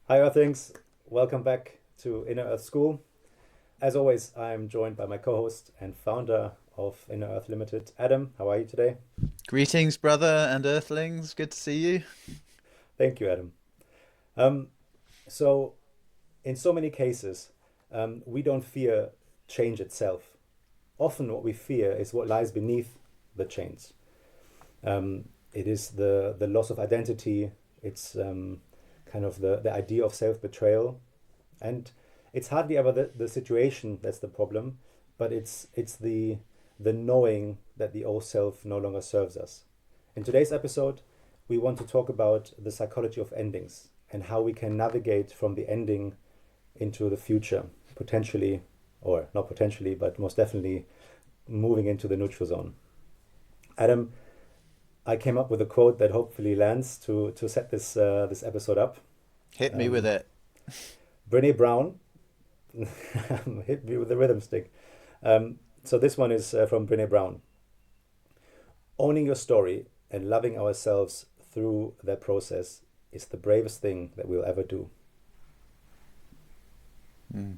Hi, Earthlings. Welcome back to Inner Earth School. As always, I'm joined by my co host and founder of Inner Earth Limited, Adam. How are you today? Greetings, brother and earthlings. Good to see you. Thank you, Adam. Um, so, in so many cases, we don't fear change itself. Often, what we fear is what lies beneath the change. It is the loss of identity, it's kind of the idea of self betrayal. And it's hardly ever the situation that's the problem, but it's the knowing that the old self no longer serves us. In today's episode, we want to talk about the psychology of endings and how we can navigate from the ending into the future, potentially, or not potentially, but most definitely moving into the neutral zone. Adam, I came up with a quote that hopefully lands to set this episode up. Hit me with Um, it. Brene Brown hit me with the rhythm stick. So this one is from Brene Brown. Owning your story and loving ourselves through that process is the bravest thing that we'll ever do. Mm.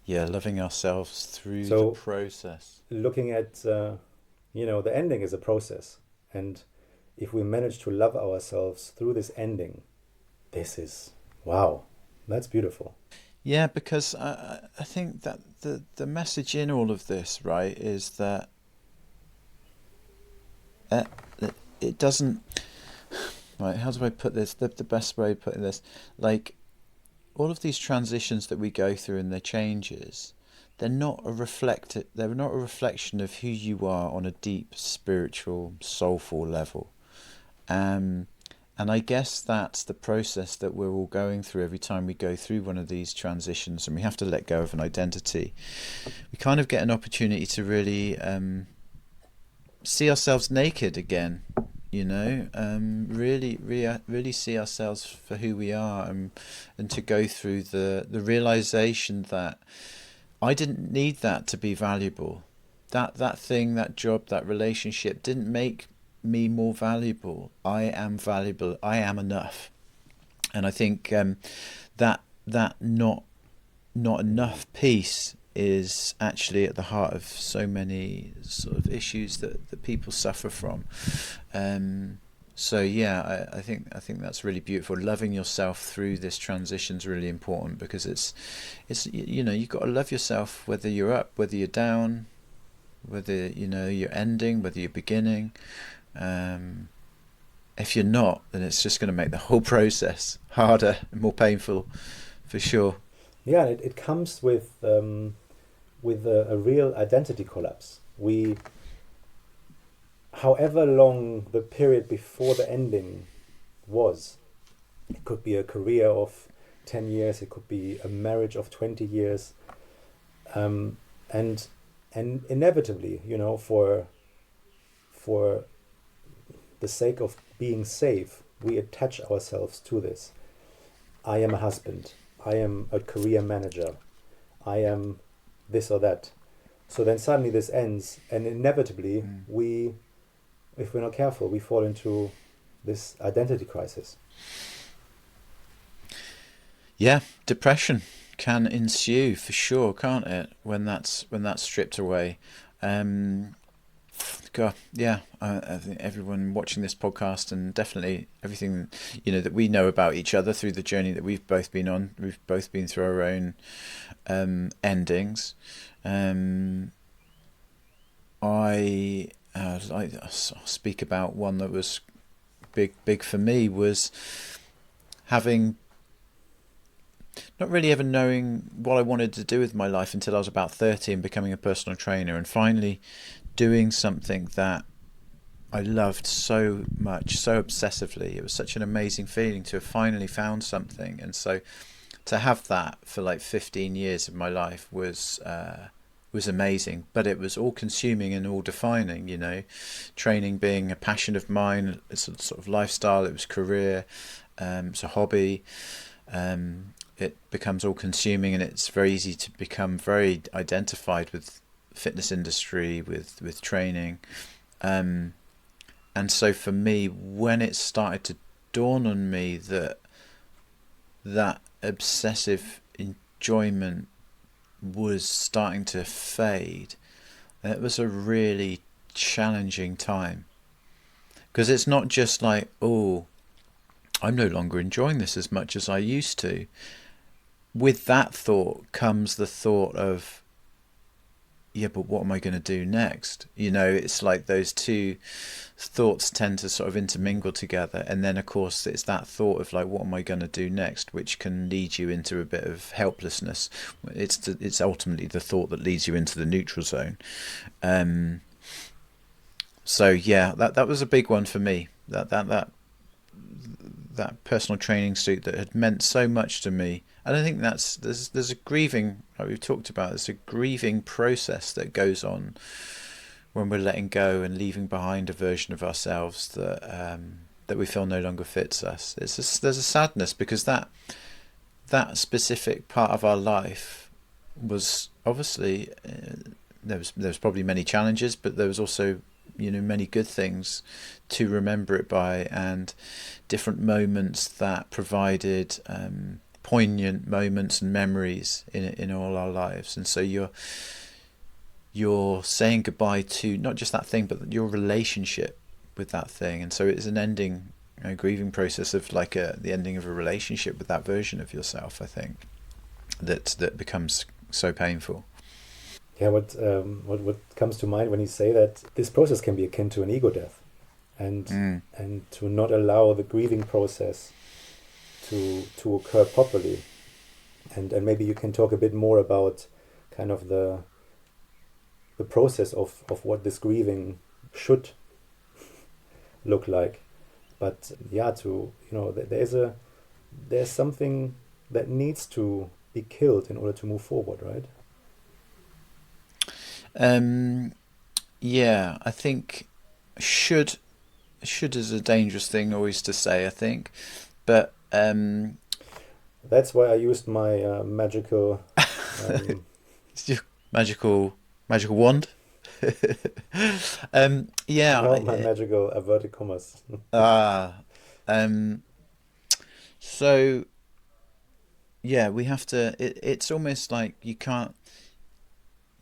Yeah, loving ourselves through the So process. looking at the ending is a process, and if we manage to love ourselves through this ending, this is wow, that's beautiful. Yeah, because I think that the message in all of this, right, is that uh, it doesn't. Right, how do I put this? The best way of putting this, like all of these transitions that we go through and the changes, they're not a reflection of who you are on a deep spiritual soulful level. um and I guess that's the process that we're all going through every time we go through one of these transitions and we have to let go of an identity. We kind of get an opportunity to really see ourselves naked again, really see ourselves for who we are, and to go through the realization that I didn't need that to be valuable. That thing, that job, that relationship didn't make me more valuable. I am valuable. I am enough. And I think that not Mm. enough piece is actually at the heart of so many sort of issues that people suffer from. Um, so yeah, I think that's really beautiful. Loving yourself through this transition is really important because it's you've got to love yourself whether you're up, whether you're down, whether you're ending, whether you're beginning. Um, if you're not, then it's just going to make the whole process harder and more painful, for sure. Yeah, it comes with a real identity collapse. We, however long the period before the ending was, it could be a career of 10 years, it could be a marriage of 20 years, um, and and inevitably, for the sake of being safe, we attach ourselves to this. I am a husband. I am a career manager. I am this or that. So then suddenly this ends, and inevitably Mm. we, if we're not careful, we fall into this identity crisis. Yeah, depression can ensue for sure, can't it? When that's stripped away. Um, God, yeah. I think everyone watching this podcast and definitely everything that we know about each other through the journey that we've both been on. We've both been through our own endings. Um, I'll speak about one that was big for me was having not really ever knowing what I wanted to do with my life until I was about 30 and becoming a personal trainer and finally doing something that I loved so much, so obsessively. It was such an amazing feeling to have finally found something. And so to have that for like 15 years of my life was amazing, but it was all consuming and all defining, training being a passion of mine. It's a sort of lifestyle. It was career. It's a hobby. It becomes all consuming and it's very easy to become very identified with fitness industry, with training. um, And so for me, when it started to dawn on me that that obsessive enjoyment was starting to fade, it was a really challenging time. Because it's not just like, oh, I'm no longer enjoying this as much as I used to. With that thought comes the thought of, yeah, but what am I going to do next? It's like those two thoughts tend to sort of intermingle together. And then, of course, it's that thought of like, what am I going to do next? Which can lead you into a bit of helplessness. It's ultimately the thought that leads you into the neutral zone. So yeah, that was a big one for me. That personal training suit that had meant so much to me. And I think there's a grieving, like we've talked about, there's a grieving process that goes on when we're letting go and leaving behind a version of ourselves that we feel no longer fits us. There's a sadness because that specific part of our life was obviously there was probably many challenges, but there was also many good things to remember it by, and different moments that provided poignant moments and memories in all our lives. And so you're saying goodbye to not just that thing, but your relationship with that thing. And so it's an ending, a grieving process of like the ending of a relationship with that version of yourself, I think, that becomes so painful. Yeah, what comes to mind when you say that this process can be akin to an ego death, and to not allow the grieving process to occur properly, and maybe you can talk a bit more about kind of the process of what this grieving should look like. But yeah, there's something that needs to be killed in order to move forward, right? Yeah, I think should is a dangerous thing always to say, I think, but That's why I used my magical. it's your magical wand. Yeah. No, my magical averted commas. Ah. Um. So yeah, we have to. It's almost like you can't.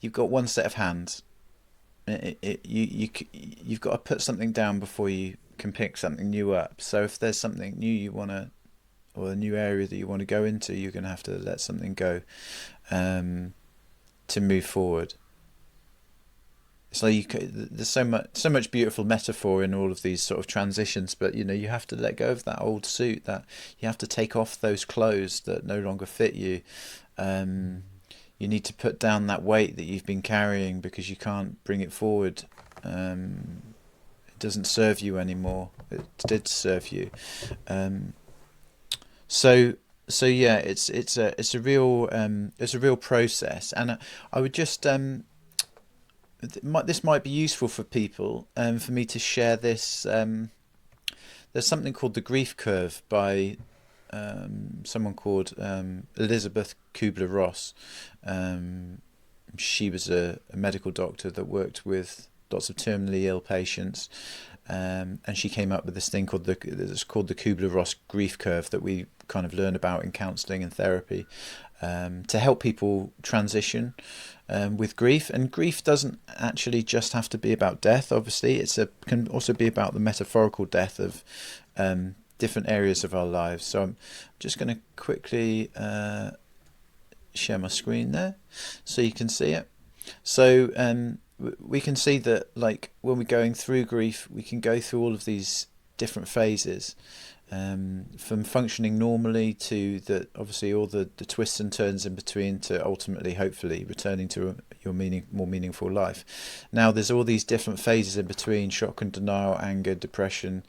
You've got one set of hands. You've got to put something down before you can pick something new up. So if there's something new you want to, or a new area that you want to go into, you're going to have to let something go to move forward. It's like there's so much beautiful metaphor in all of these sort of transitions, but you have to let go of that old suit, that you have to take off those clothes that no longer fit you. You need to put down that weight that you've been carrying because you can't bring it forward. It doesn't serve you anymore. It did serve you. So yeah, it's a real process, and I would just this might be useful for people, for me to share this. There's something called the grief curve by someone called Elizabeth Kubler-Ross. She was a medical doctor that worked with lots of terminally ill patients, and she came up with this thing called the Kubler-Ross grief curve that we kind of learn about in counselling and therapy, to help people transition with grief. And grief doesn't actually just have to be about death. Obviously, can also be about the metaphorical death of different areas of our lives. So I'm just going to quickly share my screen there so you can see it. So we can see that, like, when we're going through grief, we can go through all of these different phases, from functioning normally to obviously all the twists and turns in between, to ultimately, hopefully, returning to your more meaningful life. Now, there's all these different phases in between: shock and denial, anger, depression,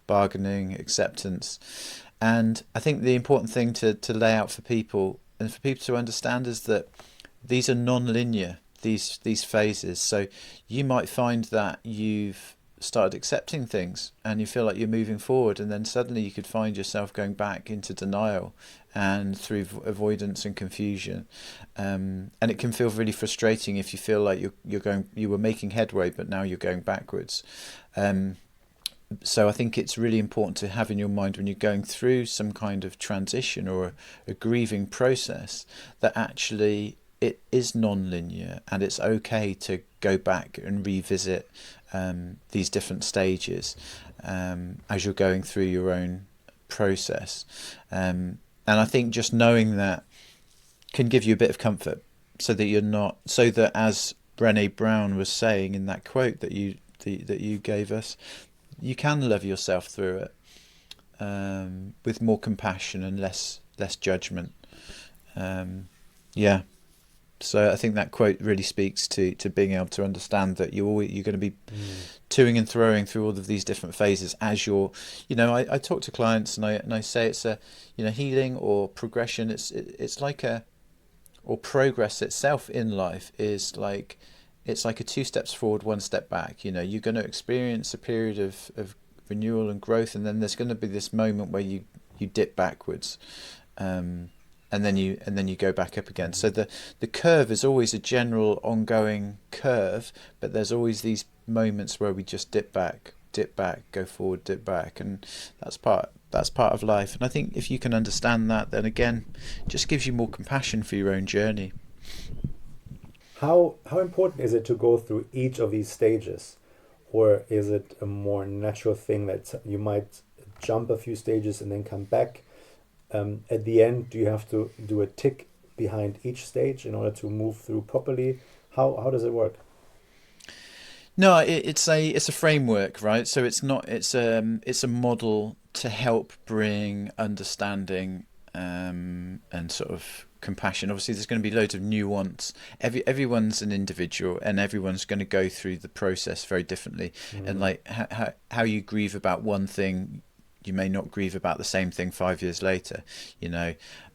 bargaining, acceptance. And I think the important thing to lay out for people, and for people to understand, is that these are non-linear, these phases. So you might find that you've started accepting things and you feel like you're moving forward, and then suddenly you could find yourself going back into denial and through avoidance and confusion, and it can feel really frustrating if you feel like you were making headway but now you're going backwards. So I think it's really important to have in your mind when you're going through some kind of transition or a grieving process that actually it is non-linear, and it's okay to go back and revisit these different stages as you're going through your own process. And I think just knowing that can give you a bit of comfort, so that you're not, so that, as Brené Brown was saying in that quote that you gave us, you can love yourself through it with more compassion and less judgment. Yeah. So I think that quote really speaks to being able to understand that you're going to be toing and throwing through all of these different phases as you're, I talk to clients and I say it's a, healing or progression. It's like or progress itself in life is like, it's like a 2 steps forward, 1 step back. You're going to experience a period of renewal and growth, and then there's going to be this moment where you dip backwards. And then you go back up again. So the curve is always a general ongoing curve, but there's always these moments where we just dip back, go forward, dip back, and that's part of life. And I think if you can understand that, then again, it just gives you more compassion for your own journey. How important is it to go through each of these stages, or is it a more natural thing that you might jump a few stages and then come back? At the end, do you have to do a tick behind each stage in order to move through properly? How does it work? No, it's a framework, right? So it's a model to help bring understanding and sort of compassion. Obviously, there's going to be loads of nuance. Everyone's an individual, and everyone's going to go through the process very differently. And like how you grieve about one thing, you may not grieve about the same thing 5 years later.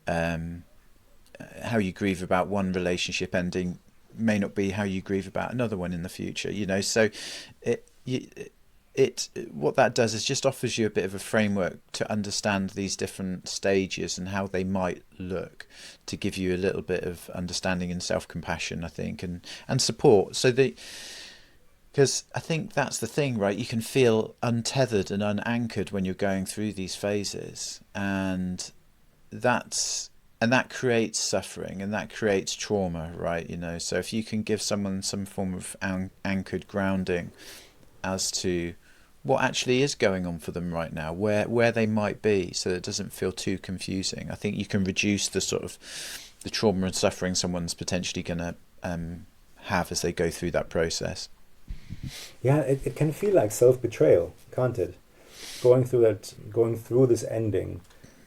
How you grieve about one relationship ending may not be how you grieve about another one in the future. So what that does is just offers you a bit of a framework to understand these different stages and how they might look, to give you a little bit of understanding and self-compassion, I think, and support. Because I think that's the thing, right? You can feel untethered and unanchored when you're going through these phases, and that creates suffering, and that creates trauma, right? So if you can give someone some form of anchored grounding as to what actually is going on for them right now, where they might be, so that it doesn't feel too confusing, I think you can reduce the sort of the trauma and suffering someone's potentially going to have as they go through that process. Yeah, it can feel like self-betrayal, can't it? Going through this ending,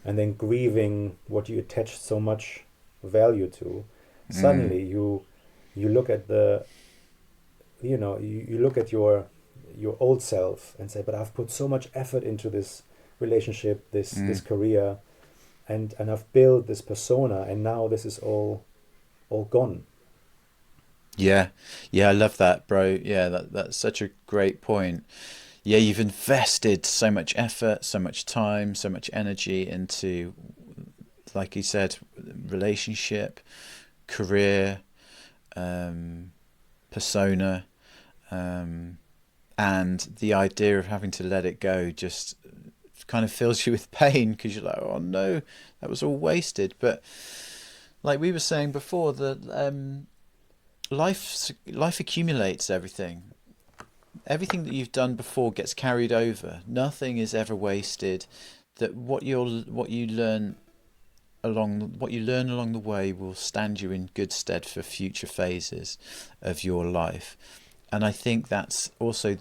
and then grieving what you attached so much value to. Suddenly, you look at you look at your old self and say, but I've put so much effort into this relationship, this career, and I've built this persona, and now this is all gone. Yeah, I love that, bro. Yeah, that's such a great point. Yeah, you've invested so much effort, so much time, so much energy into, like you said, relationship, career, persona, and the idea of having to let it go just kind of fills you with pain, because you're like, oh no, that was all wasted. But like we were saying before, life accumulates everything. Everything that you've done before gets carried over. Nothing is ever wasted. That what you learn along the way will stand you in good stead for future phases of your life. And I think that's also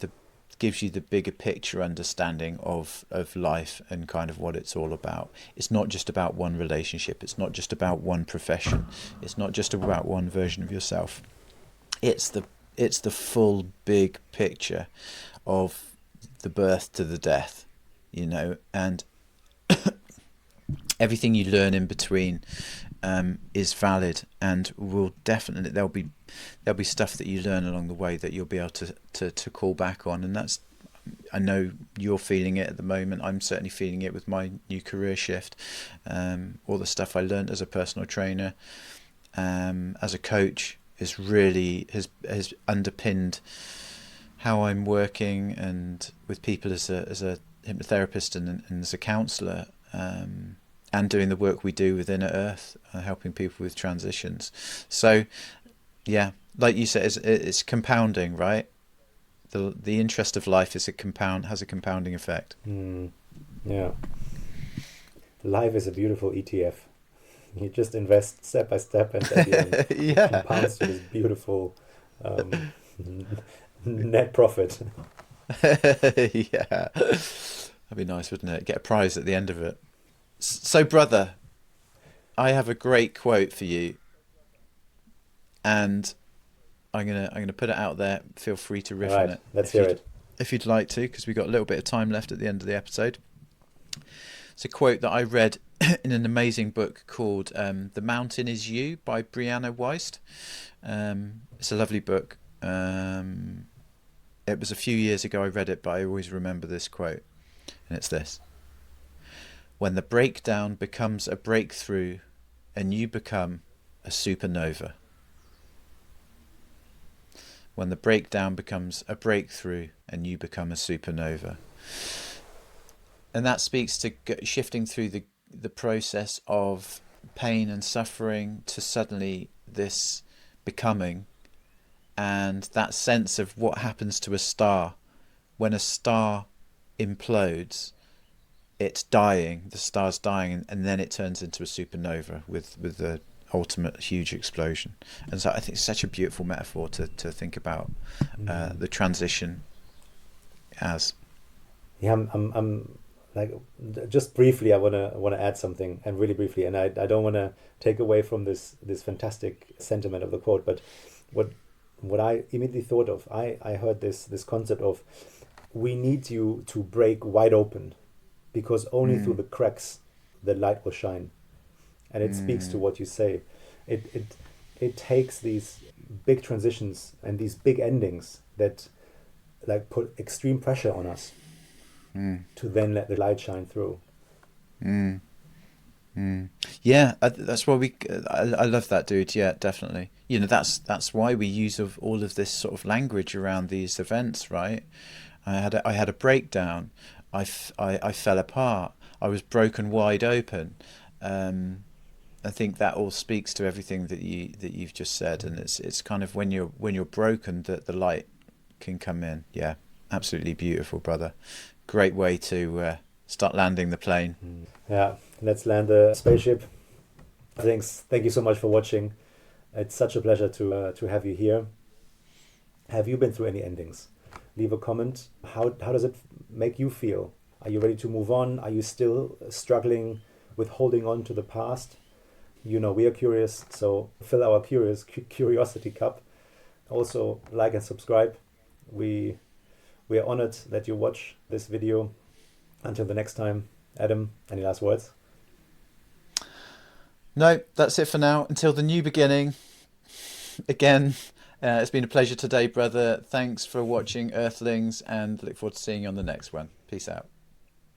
gives you the bigger picture understanding of life and kind of what it's all about. It's not just about one relationship. It's not just about one profession. It's not just about one version of yourself. It's the full big picture of the birth to the death, and everything you learn in between is valid, and will definitely there'll be stuff that you learn along the way that you'll be able to call back on. And that's, I know you're feeling it at the moment. I'm certainly feeling it with my new career shift. All the stuff I learned as a personal trainer, as a coach, has underpinned how I'm working and with people as a hypnotherapist and as a counsellor, and doing the work we do with Inner Earth, helping people with transitions. So, yeah, like you said, it's compounding, right? The interest of life has a compounding effect. Yeah. Life is a beautiful ETF. You just invest step by step, and at the end, it compounds to this beautiful net profit. Yeah, that'd be nice, wouldn't it? Get a prize at the end of it. So, brother, I have a great quote for you, and I'm gonna put it out there. Feel free to riff on it. Let's hear it if you'd like to, because we've got a little bit of time left at the end of the episode. It's a quote that I read in an amazing book called "The Mountain Is You" by Brianna Wiest. It's a lovely book. It was a few years ago I read it, but I always remember this quote, and it's this: "When the breakdown becomes a breakthrough, and you become a supernova." When the breakdown becomes a breakthrough, and you become a supernova. And that speaks to shifting through the process of pain and suffering to suddenly this becoming, and that sense of what happens to a star. When a star implodes, it's dying, the star's dying, and then it turns into a supernova with the ultimate huge explosion. And so I think it's such a beautiful metaphor to think about the transition as. Yeah, I'm like, just briefly, I wanna add something, and really briefly, and I don't want to take away from this fantastic sentiment of the quote, but what I immediately thought of, I heard this concept of, we need you to break wide open, because only through the cracks the light will shine. And it speaks to what you say. It takes these big transitions and these big endings that like put extreme pressure on us to then let the light shine through. Yeah, that's why I love that, dude. Yeah, definitely. You know, that's why we use all of this sort of language around these events, right? I had a breakdown. I fell apart. I was broken wide open. I think that all speaks to everything that you've just said, and it's kind of when you're broken that the light can come in. Yeah, absolutely beautiful, brother. Great way to start landing the plane. Yeah, let's land the spaceship. Thank you so much for watching. It's such a pleasure to have you here. Have you been through any endings? Leave a comment. How does it make you feel? Are you ready to move on? Are you still struggling with holding on to the past? You know, we are curious, so fill our curiosity cup. Also, like and subscribe. We are honored that you watch this video. Until the next time, Adam, any last words? No, that's it for now. Until the new beginning. Again, it's been a pleasure today, brother. Thanks for watching, Earthlings, and look forward to seeing you on the next one. Peace out.